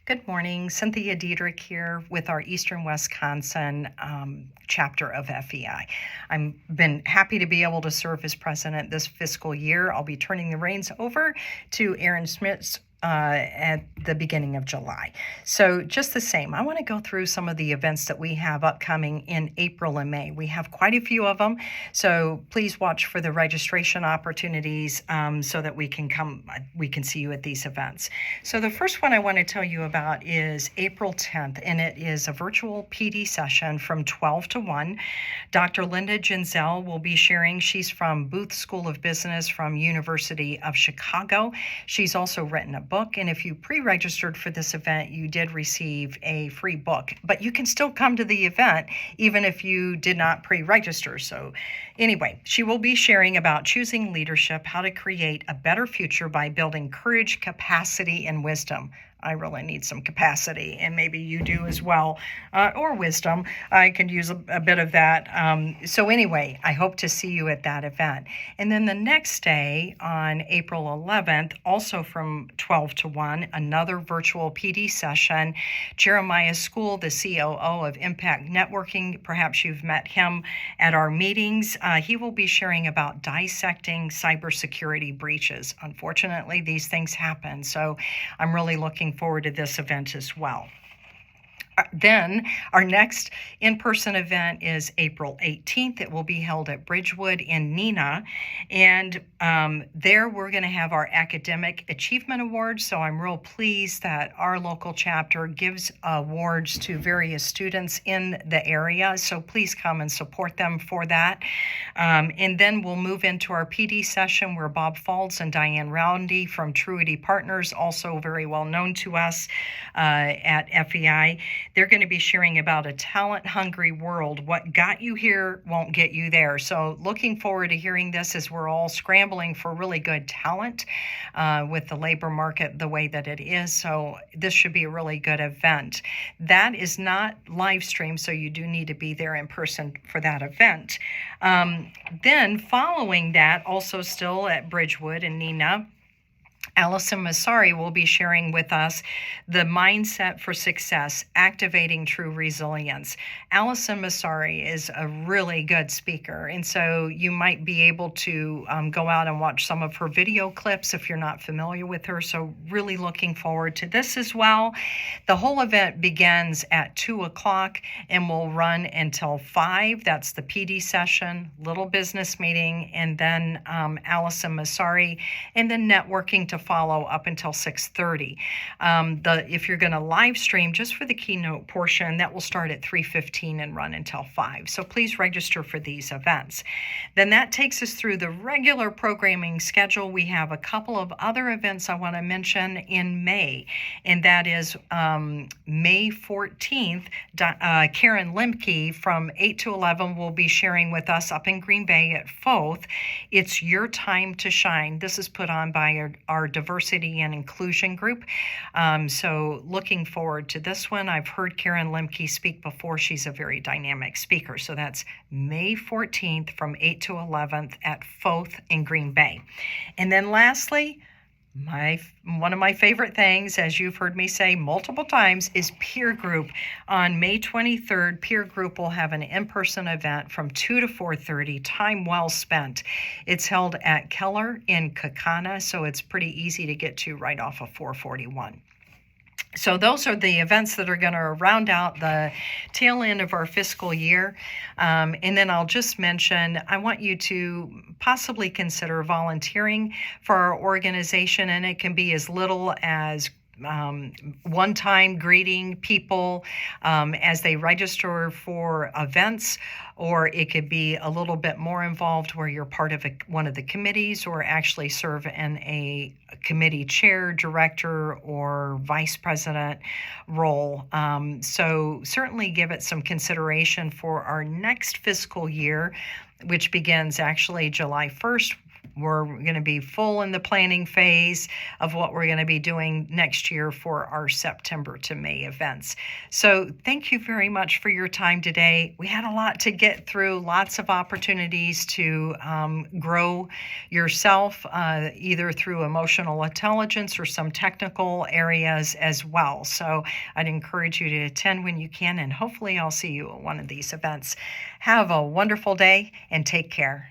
Good morning, Cynthia Dederich here with our Eastern Wisconsin chapter of FEI. I've been happy to be able to serve as president this fiscal year. I'll be turning the reins over to Aaron Smith at the beginning of July. So just the same, I want to go through some of the events that we have upcoming in April and May. We have quite a few of them, so please watch for the registration opportunities so that we can see you at these events. So the first one I want to tell you about is April 10th, and it is a virtual PD session from 12 to 1. Dr. Linda Ginzel will be sharing. She's from Booth School of Business from University of Chicago. She's also written a book, and if you pre-registered for this event, you did receive a free book, but you can still come to the event even if you did not pre-register. So anyway, she will be sharing about choosing leadership, how to create a better future by building courage, capacity, and wisdom. I really need some capacity, and maybe you do as well, or wisdom. I could use a bit of that. So anyway, I hope to see you at that event. And then the next day, on April 11th, also from 12 to 1, another virtual PD session. Jeremiah School, the COO of Impact Networking, perhaps you've met him at our meetings. He will be sharing about dissecting cybersecurity breaches. Unfortunately, these things happen, so I'm really looking forward to this event as well. Then our next in-person event is April 18th. It will be held at Bridgewood in Neenah, and there we're going to have our Academic Achievement Awards. So I'm real pleased that our local chapter gives awards to various students in the area. So please come and support them for that. And then we'll move into our PD session where Bob Falls and Diane Roundy from Truity Partners, also very well known to us at FEI, they're going to be sharing about a talent-hungry world. What got you here won't get you there. So looking forward to hearing this as we're all scrambling for really good talent with the labor market the way that it is. So this should be a really good event. That is not live stream, so you do need to be there in person for that event. Then following that, also still at Bridgewood in Neenah, Allison Masari will be sharing with us the mindset for success, activating true resilience. Allison Masari is a really good speaker, and so you might be able to go out and watch some of her video clips if you're not familiar with her. So really looking forward to this as well. The whole event begins at 2 o'clock and will run until 5. That's the PD session, little business meeting, and then Allison Masari, and then networking to follow up until 6:30. If you're going to live stream just for the keynote portion, that will start at 3:15 and run until 5. So please register for these events. Then that takes us through the regular programming schedule. We have a couple of other events I want to mention in May, and that is May 14th. Karen Lemke from 8 to 11 will be sharing with us up in Green Bay at FOTH. It's Your Time to Shine. This is put on by our diversity and inclusion group. So looking forward to this one. I've heard Karen Lemke speak before. She's a very dynamic speaker. So that's May 14th from 8 to 11th at FOTH in Green Bay. And then lastly, one of my favorite things, as you've heard me say multiple times, is peer group. On May 23rd, peer group will have an in-person event from 2 to 4:30, time well spent. It's held at Keller in Kaukauna, so it's pretty easy to get to right off of 441. So those are the events that are going to round out the tail end of our fiscal year. And then I'll just mention, I want you to possibly consider volunteering for our organization, and it can be as little as one-time greeting people as they register for events, or it could be a little bit more involved where you're part of one of the committees or actually serve in a committee chair, director, or vice president role. So certainly give it some consideration for our next fiscal year, which begins actually July 1st We're going to be full in the planning phase of what we're going to be doing next year for our September to May events. So thank you very much for your time today. We had a lot to get through, lots of opportunities to grow yourself, either through emotional intelligence or some technical areas as well. So I'd encourage you to attend when you can, and hopefully I'll see you at one of these events. Have a wonderful day and take care.